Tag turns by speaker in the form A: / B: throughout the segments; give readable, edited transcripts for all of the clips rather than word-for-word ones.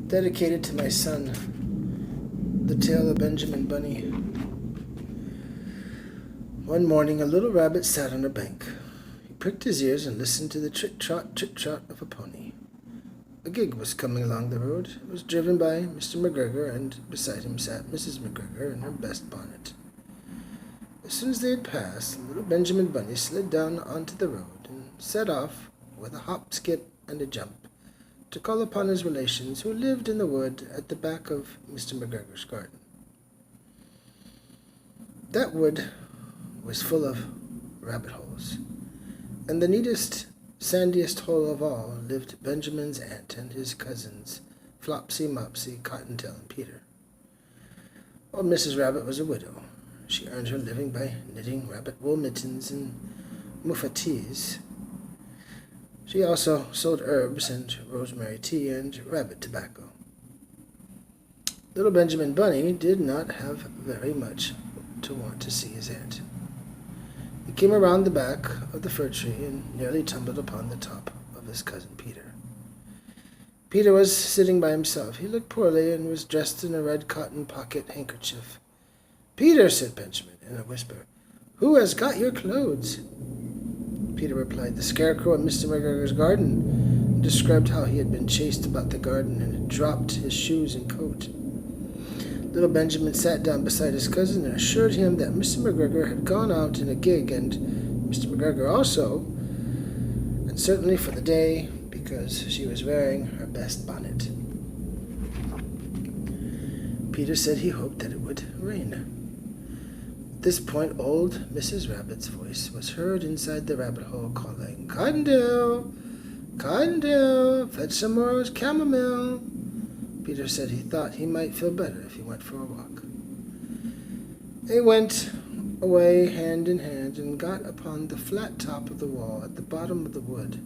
A: dedicated to my son, the tale of Benjamin Bunny. One morning, a little rabbit sat on a bank. He pricked his ears and listened to the trit-trot of a pony. A gig was coming along the road. It was driven by Mr. McGregor, and beside him sat Mrs. McGregor in her best bonnet. As soon as they had passed, little Benjamin Bunny slid down onto the road and set off with a hop, skip, and a jump to call upon his relations who lived in the wood at the back of Mr. McGregor's garden. That wood was full of rabbit holes, and the neatest, sandiest hole of all lived Benjamin's aunt and his cousins, Flopsy, Mopsy, Cottontail, and Peter. Old Mrs. Rabbit was a widow. She earned her living by knitting rabbit wool mittens and muffatees. She also sold herbs and rosemary tea and rabbit tobacco. Little Benjamin Bunny did not have very much to want to see his aunt. He came around the back of the fir tree and nearly tumbled upon the top of his cousin Peter. Peter was sitting by himself. He looked poorly and was dressed in a red cotton pocket handkerchief. "Peter," said Benjamin in a whisper, "who has got your clothes?" Peter replied, "The scarecrow in Mr. McGregor's garden," and described how he had been chased about the garden and had dropped his shoes and coat. Little Benjamin sat down beside his cousin and assured him that Mr. McGregor had gone out in a gig, and Mr. McGregor also, and certainly for the day, because she was wearing her best bonnet. Peter said he hoped that it would rain. At this point, old Mrs. Rabbit's voice was heard inside the rabbit hole calling, "Cottontail! Cottontail! Fetch some more chamomile!" Peter said he thought he might feel better if he went for a walk. They went away hand in hand and got upon the flat top of the wall at the bottom of the wood.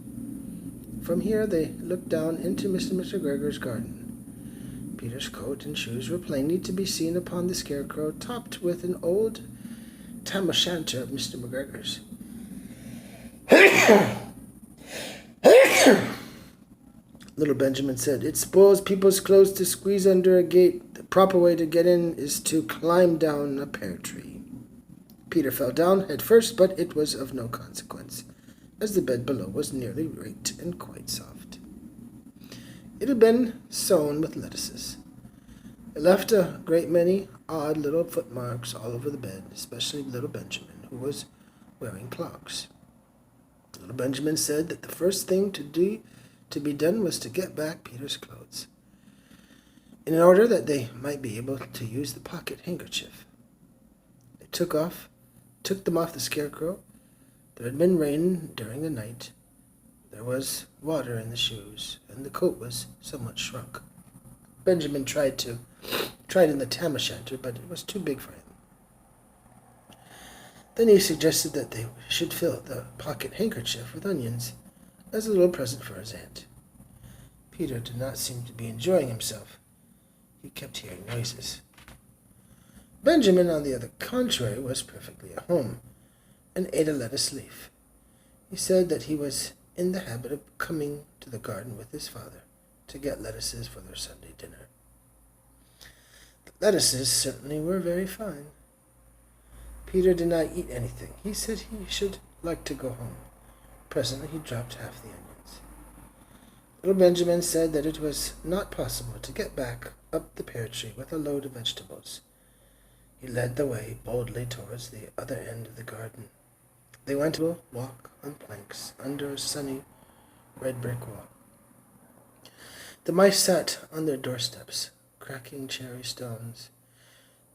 A: From here they looked down into Mr. McGregor's garden. Peter's coat and shoes were plainly to be seen upon the scarecrow, topped with an old tam o' shanter of Mr. McGregor's. Little Benjamin said, "It spoils people's clothes to squeeze under a gate. The proper way to get in is to climb down a pear tree." Peter fell down head first, but it was of no consequence, as the bed below was nearly raked and quite soft. It had been sown with lettuces. It left a great many odd little footmarks all over the bed, especially little Benjamin, who was wearing clogs. Little Benjamin said that the first thing to be done was to get back Peter's clothes, in order that they might be able to use the pocket handkerchief. They took them off the scarecrow. There had been rain during the night. There was water in the shoes, and the coat was somewhat shrunk. Benjamin tried in the tam o' shanter, but it was too big for him. Then he suggested that they should fill the pocket handkerchief with onions as a little present for his aunt. Peter did not seem to be enjoying himself. He kept hearing noises. Benjamin, on the other contrary, was perfectly at home and ate a lettuce leaf. He said that he was in the habit of coming to the garden with his father to get lettuces for their Sunday dinner. The lettuces certainly were very fine. Peter did not eat anything. He said he should like to go home. Presently he dropped half the onions. Little Benjamin said that it was not possible to get back up the pear tree with a load of vegetables. He led the way boldly towards the other end of the garden. They went to a walk on planks under a sunny red brick wall. The mice sat on their doorsteps, cracking cherry stones.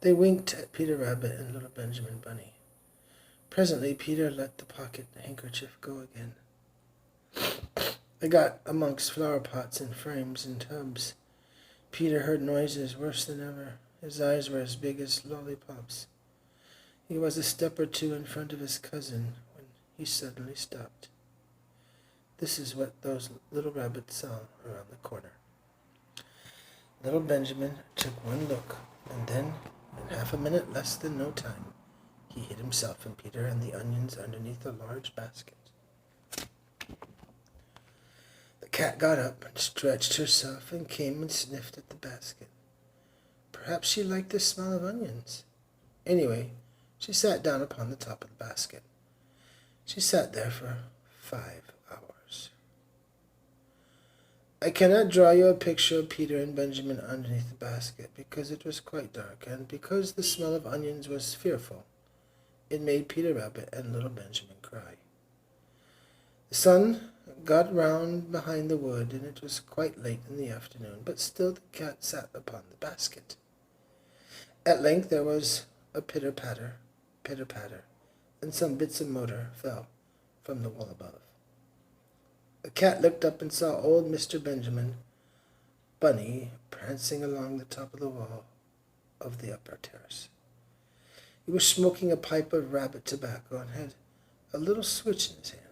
A: They winked at Peter Rabbit and little Benjamin Bunny. Presently Peter let the pocket handkerchief go again. They got amongst flower pots and frames and tubs. Peter heard noises worse than ever. His eyes were as big as lollipops. He was a step or two in front of his cousin when he suddenly stopped. This is what those little rabbits saw around the corner. Little Benjamin took one look, and then, in half a minute less than no time, he hid himself and Peter and the onions underneath a large basket. The cat got up and stretched herself and came and sniffed at the basket. Perhaps she liked the smell of onions. Anyway, she sat down upon the top of the basket. She sat there for 5 hours. I cannot draw you a picture of Peter and Benjamin underneath the basket, because it was quite dark, and because the smell of onions was fearful. It made Peter Rabbit and little Benjamin cry. The sun got round behind the wood, and it was quite late in the afternoon, but still the cat sat upon the basket. At length there was a pitter-patter, and some bits of mortar fell from the wall above. The cat looked up and saw old Mr. Benjamin Bunny prancing along the top of the wall of the upper terrace. He was smoking a pipe of rabbit tobacco and had a little switch in his hand.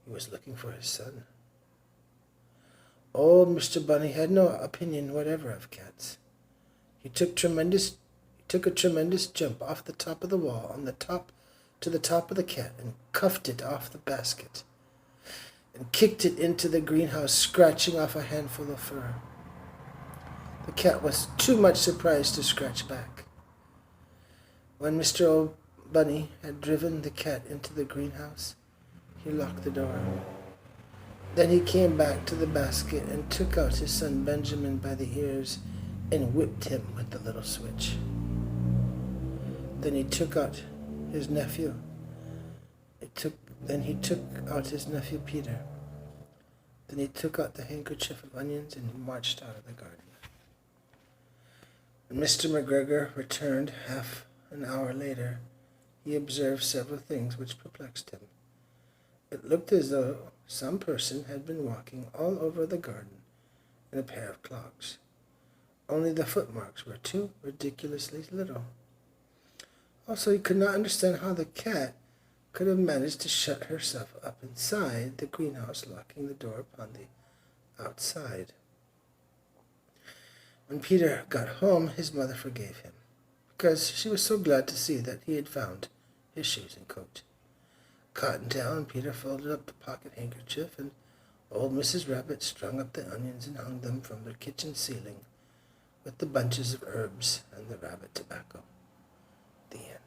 A: He was looking for his son. Old Mr. Bunny had no opinion whatever of cats. He took a tremendous jump off the top of the wall to the top of the cat and cuffed it off the basket and kicked it into the greenhouse, scratching off a handful of fur. The cat was too much surprised to scratch back. When Mr. Old Bunny had driven the cat into the greenhouse, he locked the door. Then he came back to the basket and took out his son Benjamin by the ears and whipped him with the little switch. Then he took out his nephew. Then he took out his nephew Peter. Then he took out the handkerchief of onions and he marched out of the garden. When Mr. McGregor returned half an hour later, he observed several things which perplexed him. It looked as though some person had been walking all over the garden in a pair of clogs. Only the footmarks were too ridiculously little. Also, he could not understand how the cat could have managed to shut herself up inside the greenhouse, locking the door upon the outside. When Peter got home, his mother forgave him, because she was so glad to see that he had found his shoes and coat. Cottontail and Peter folded up the pocket handkerchief, and old Mrs. Rabbit strung up the onions and hung them from the kitchen ceiling with the bunches of herbs and the rabbit tobacco. The end.